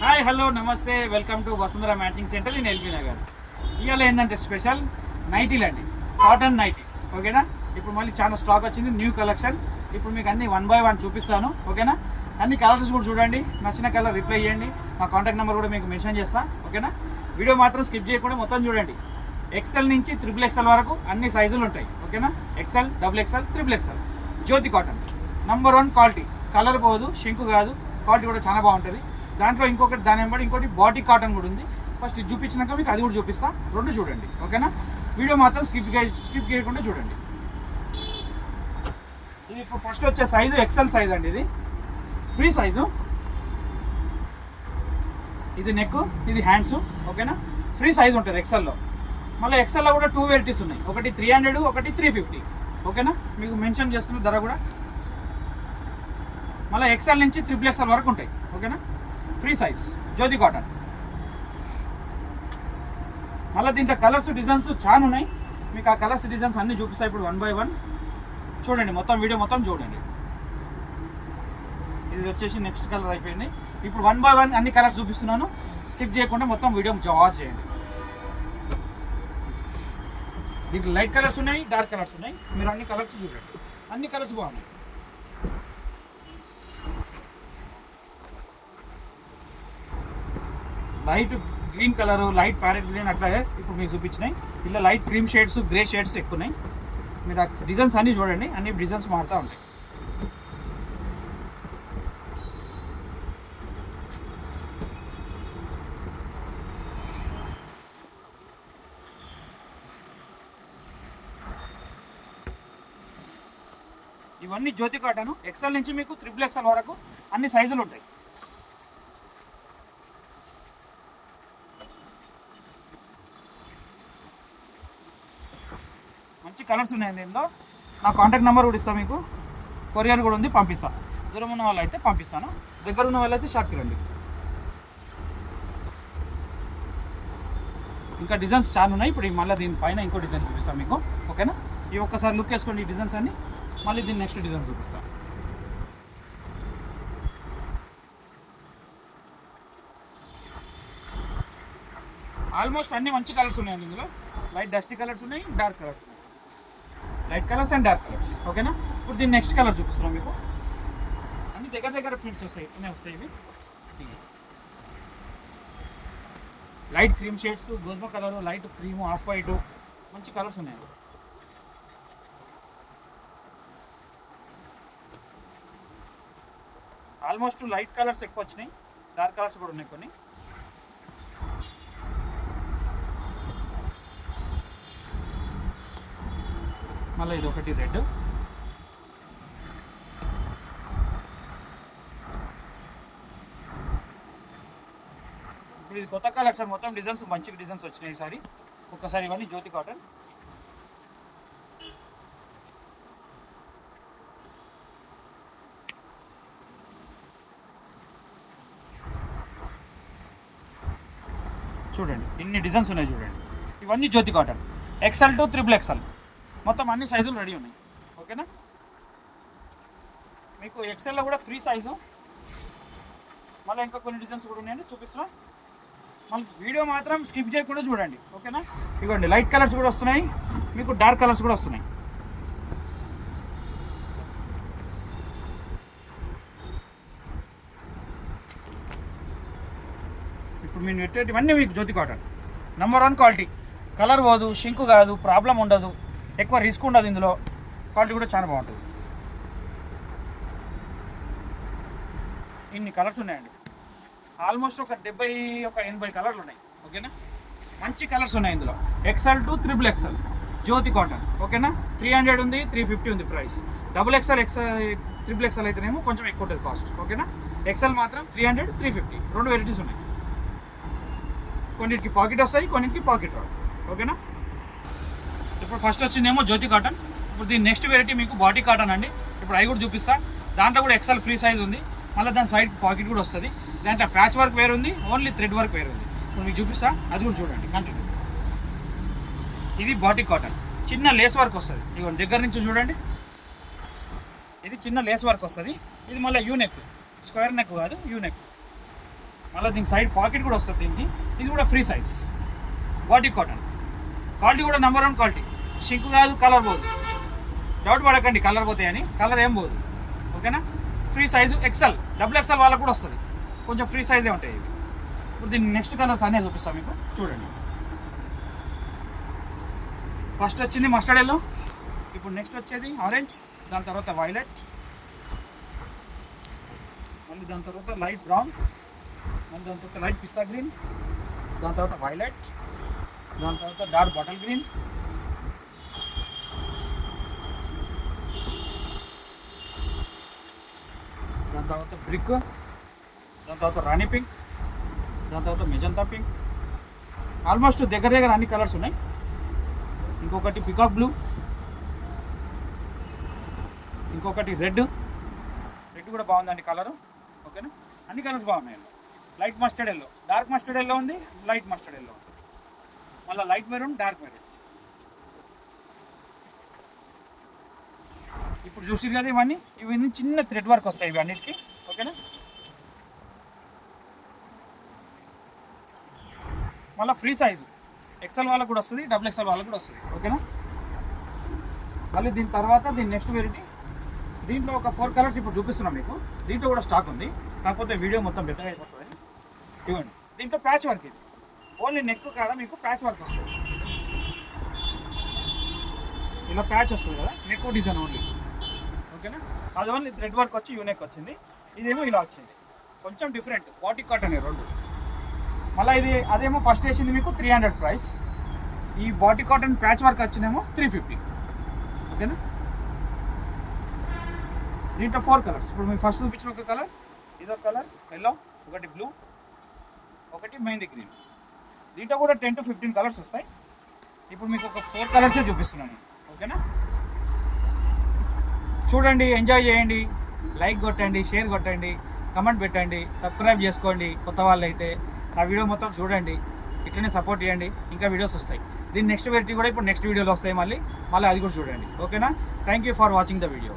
Hi hello నమస్తే welcome to Vasundhara matching centre in LB Nagar. ఇవాళ ఏంటంటే స్పెషల్ నైటీలు అండి, కాటన్ నైటీస్. ఓకేనా, ఇప్పుడు మళ్ళీ చాలా స్టాక్ వచ్చింది, న్యూ కలెక్షన్. ఇప్పుడు మీకు అన్ని 1 by 1 చూపిస్తాను. ఓకేనా, అన్ని కలర్స్ కూడా చూడండి, నచ్చిన కలర్ రిప్లై చేయండి. మా కాంటాక్ట్ నెంబర్ కూడా మీకు మెన్షన్ చేస్తా. ఓకేనా, వీడియో మాత్రం స్కిప్ చేయకుండా మొత్తం చూడండి. XL నుంచి XXL వరకు అన్ని సైజులు ఉంటాయి. ఓకేనా, XL, XXL, XXL. Jyothi cotton number 1 quality, colour పోదు, షింకు కాదు, క్వాలిటీ కూడా చాలా బాగుంటుంది. దాంట్లో ఇంకొకటి దాని వెంబడి ఇంకోటి బాటిక్ కాటన్ కూడా ఉంది. ఫస్ట్ ఇది చూపించినాక మీకు అది కూడా చూపిస్తా, రెండు చూడండి. ఓకేనా, వీడియో మాత్రం స్కిప్ చేయకుండా చూడండి. ఇది ఇప్పుడు ఫస్ట్ వచ్చే సైజు XL సైజ్ అండి, ఇది ఫ్రీ సైజు. ఇది నెక్, ఇది హ్యాండ్స్. ఓకేనా, ఫ్రీ సైజ్ ఉంటుంది XLలో. మళ్ళీ XLలో కూడా 2 వెరైటీస్ ఉన్నాయి, ఒకటి 300, ఒకటి 350. ఓకేనా, మీకు మెన్షన్ చేస్తున్న ధర కూడా. మళ్ళీ XL నుంచి XXL వరకు ఉంటాయి. ఓకేనా, ఫ్రీ సైజ్ జ్యోతి కాటన్. మళ్ళీ దీంట్లో కలర్స్ డిజైన్స్ చాలా ఉన్నాయి, మీకు ఆ కలర్స్ డిజైన్స్ అన్నీ చూపిస్తాయి. ఇప్పుడు 1 by 1 చూడండి, మొత్తం వీడియో మొత్తం చూడండి. ఇది వచ్చేసి నెక్స్ట్ కలర్ అయిపోయింది. ఇప్పుడు 1 by 1 అన్ని కలర్స్ చూపిస్తున్నాను, స్కిప్ చేయకుండా మొత్తం వీడియో వాచ్ చేయండి. దీంట్లో లైట్ కలర్స్ ఉన్నాయి, డార్క్ కలర్స్ ఉన్నాయి. మీరు అన్ని కలర్స్ చూడండి, అన్ని కలర్స్ బాగున్నాయి. Light green colour, light parrot green, అట్లాగే ఇప్పుడు మీకు చూపించినాయి. ఇలా light cream shades, grey shades ఎక్కువ ఉన్నాయి. మీరు ఆ డిజైన్స్ అన్నీ చూడండి, అన్ని డిజైన్స్ మారుతూ ఉంటాయి. ఇవన్నీ జ్యోతి కాటన్. XL నుంచి మీకు XXL వరకు అన్ని సైజులు ఉంటాయి. మంచి కలర్స్ ఉన్నాయండి ఇందులో. నా కాంటాక్ట్ నెంబర్ కూడా ఇస్తాను మీకు, కొరియర్ కూడా ఉంది, పంపిస్తాను. దూరం ఉన్న వాళ్ళు అయితే పంపిస్తాను, దగ్గర ఉన్న వాళ్ళు అయితే షాప్కి రండి. ఇంకా డిజైన్స్ చాలా ఉన్నాయి. ఇప్పుడు మళ్ళీ దీనిపైన ఇంకో డిజైన్ చూపిస్తాను మీకు. ఓకేనా, ఈ ఒక్కసారి లుక్ వేసుకోండి ఈ డిజైన్స్ అన్ని, మళ్ళీ దీన్ని నెక్స్ట్ డిజైన్ చూపిస్తాను. ఆల్మోస్ట్ అన్ని మంచి కలర్స్ ఉన్నాయండి ఇందులో. లైట్ డస్టీ కలర్స్ ఉన్నాయి, డార్క్ కలర్స్ ఉన్నాయి, light colours and dark colours. ఓకేనా, ఇప్పుడు దీన్ని నెక్స్ట్ కలర్ చూపిస్తున్నాం మీకు. అన్ని దగ్గర ప్రింట్స్ వస్తాయి, ఇట్లనే వస్తాయి ఇవి. లైట్ క్రీమ్ షేడ్స్, గోధుమ colour, light cream, off white, మంచి కలర్స్ ఉన్నాయి. ఆల్మోస్ట్ లైట్ కలర్స్ ఎక్కువ వచ్చినాయి, డార్క్ కలర్స్ కూడా ఉన్నాయి కొన్ని. మళ్ళీ ఇది ఒకటి రెడ్. ఇప్పుడు ఇది కొత్త కలెక్షన్, మొత్తం డిజైన్స్ మంచి డిజైన్స్ వచ్చినాయి ఈసారి. ఒక్కసారి ఇవన్నీ జ్యోతి కాటన్. చూడండి ఇన్ని డిజైన్స్ ఉన్నాయి చూడండి. ఇవన్నీ జ్యోతి కాటన్, XL to XXL మొత్తం అన్ని సైజులు రెడీ ఉన్నాయి. ఓకేనా, మీకు XLలో కూడా ఫ్రీ సైజు. మళ్ళీ ఇంకా కొన్ని డిజైన్స్ కూడా ఉన్నాయండి, చూపిస్తున్నా. మళ్ళీ వీడియో మాత్రం స్కిప్ చేయకుండా చూడండి. ఓకేనా, ఇవ్వండి లైట్ కలర్స్ కూడా వస్తున్నాయి, మీకు డార్క్ కలర్స్ కూడా వస్తున్నాయి. ఇప్పుడు మీరు పెట్టేటివన్నీ మీకు జ్యోతి కాటన్ నంబర్ 1 క్వాలిటీ. కలర్ పోదు, షింకు కాదు, ప్రాబ్లం ఉండదు, ఎక్కువ రిస్క్ ఉండదు. ఇందులో క్వాలిటీ కూడా చాలా బాగుంటుంది. ఇన్ని కలర్స్ ఉన్నాయండి, ఆల్మోస్ట్ ఒక 70-80 కలర్లు ఉన్నాయి. ఓకేనా, మంచి కలర్స్ ఉన్నాయి ఇందులో. XL to XXL Jyothi cotton. ఓకేనా, 300 ఉంది, 350 ఉంది ప్రైస్. XXL XXL అయితేనేమో కొంచెం ఎక్కువ ఉంటుంది కాస్ట్. ఓకేనా, XL మాత్రం 300, 350 రెండు వెరైటీస్ ఉన్నాయి. కొన్నిటికి పాకెట్ వస్తాయి, కొన్నిటికి పాకెట్ రావు. ఓకేనా, ఇప్పుడు ఫస్ట్ వచ్చిందేమో జ్యోతి కాటన్. ఇప్పుడు దీని నెక్స్ట్ వెరైటీ మీకు బాటిక్ కాటన్ అండి. ఇప్పుడు అవి కూడా చూపిస్తా. దాంట్లో కూడా XL ఫ్రీ సైజ్ ఉంది, మళ్ళీ దాని సైడ్ పాకెట్ కూడా వస్తుంది. దాంట్లో ప్యాచ్ వర్క్ వేరు ఉంది, ఓన్లీ థ్రెడ్ వర్క్ వేరు ఉంది. ఇప్పుడు మీకు చూపిస్తా, అది కూడా చూడండి కంటిన్యూ. ఇది బాటిక్ కాటన్, చిన్న లేస్ వర్క్ వస్తుంది. ఇవ్వండి దగ్గర నుంచి చూడండి, ఇది చిన్న లేస్ వర్క్ వస్తుంది. ఇది మళ్ళీ యూ నెక్, స్క్వేర్ నెక్ కాదు, యూ నెక్. మళ్ళీ దీనికి సైడ్ పాకెట్ కూడా వస్తుంది దీనికి. ఇది కూడా free size batik cotton. Quality కూడా నెంబర్ 1 క్వాలిటీ. షింక్ కాదు, కలర్ పోదు. డౌట్ పడకండి కలర్ పోతాయని, కలర్ ఏం పోదు. ఓకేనా. Free size XL, double XL వాళ్ళకు కూడా వస్తుంది. కొంచెం ఫ్రీ సైజే ఉంటాయి ఇవి. ఇప్పుడు దీన్ని నెక్స్ట్ కలర్స్ అన్నీ చూపిస్తాను మీకు, చూడండి. ఫస్ట్ వచ్చింది మస్టర్డ్ ఎల్లో, ఇప్పుడు నెక్స్ట్ వచ్చేది ఆరెంజ్, దాని తర్వాత వైలెట్, మళ్ళీ దాని తర్వాత లైట్ బ్రౌన్, మళ్ళీ దాని తర్వాత లైట్ పిస్తా గ్రీన్, దాని తర్వాత వైలెట్, దాని తర్వాత డార్క్ బాటిల్ గ్రీన్, దాని తర్వాత బ్రిక్, దాని తర్వాత రాణి పింక్, దాని తర్వాత మెజంతా పింక్. ఆల్మోస్ట్ దగ్గర అన్ని కలర్స్ ఉన్నాయి. ఇంకొకటి పికాక్ బ్లూ, ఇంకొకటి రెడ్ కూడా బాగుందండి కలరు. ఓకేనా. అన్ని కలర్స్ బాగున్నాయి. Light mustard yellow, dark mustard yellow ఉంది, లైట్ మస్టర్డ్ ఎల్లో ఉంది, మళ్ళీ లైట్ మెరూన్, డార్క్ మెరూన్. ఇప్పుడు చూసిరు కదా ఇవన్నీ చిన్న థ్రెడ్ వర్క్ వస్తాయి ఇవి అన్నిటికీ. ఓకేనా. మళ్ళీ ఫ్రీ సైజు ఎక్సెల్ వాళ్ళకు కూడా వస్తుంది, డబుల్ ఎక్సెల్ వాళ్ళకు కూడా వస్తుంది. ఓకేనా. మళ్ళీ దీని తర్వాత దీని నెక్స్ట్ వెరైటీ, దీంట్లో ఒక 4 కలర్స్ ఇప్పుడు చూపిస్తున్నాం మీకు. దీంట్లో కూడా స్టాక్ ఉంది, కాకపోతే వీడియో మొత్తం పెద్దగా అయిపోతుంది. ఇవ్వండి. దీంట్లో ప్యాచ్ వర్క్, ఇది ఓన్లీ నెక్ కాడ మీకు ప్యాచ్ వర్క్ వస్తుంది. ఇలా ప్యాచ్ వస్తుంది కదా, నెక్ డిజైన్ ఓన్లీ. ఓకేనా. అది ఓన్లీ థ్రెడ్ వర్క్ వచ్చి యూనెక్ వచ్చింది. ఇదేమో ఇలా వచ్చింది, కొంచెం డిఫరెంట్. బాటిక్ కాటన్ రెండు. మళ్ళీ అదేమో ఫస్ట్ వేసింది మీకు 300 ప్రైస్. ఈ బాటిక్ కాటన్ ప్యాచ్ వర్క్ వచ్చినేమో 350. ఓకేనా. దీంట్లో 4 కలర్స్. ఇప్పుడు మీకు ఫస్ట్ చూపించిన ఒక కలర్, ఇదొక కలర్ ఎల్లో, ఒకటి బ్లూ, ఒకటి మెహందీ గ్రీన్. దీంట్లో కూడా 10 to 15 కలర్స్ వస్తాయి. ఇప్పుడు మీకు ఒక 4 కలర్సే చూపిస్తున్నాను. ఓకేనా. చూడండి, ఎంజాయ్ చేయండి, లైక్ కొట్టండి, షేర్ కొట్టండి, కమెంట్ పెట్టండి, సబ్స్క్రైబ్ చేసుకోండి. కొత్త వాళ్ళు అయితే నా వీడియో మొత్తం చూడండి, ఇట్లనే సపోర్ట్ చేయండి. ఇంకా వీడియోస్ వస్తాయి. దీని నెక్స్ట్ వెరైటీ కూడా ఇప్పుడు నెక్స్ట్ వీడియోలో వస్తాయి. మళ్ళీ అది కూడా చూడండి. ఓకేనా. Thank you for watching the video.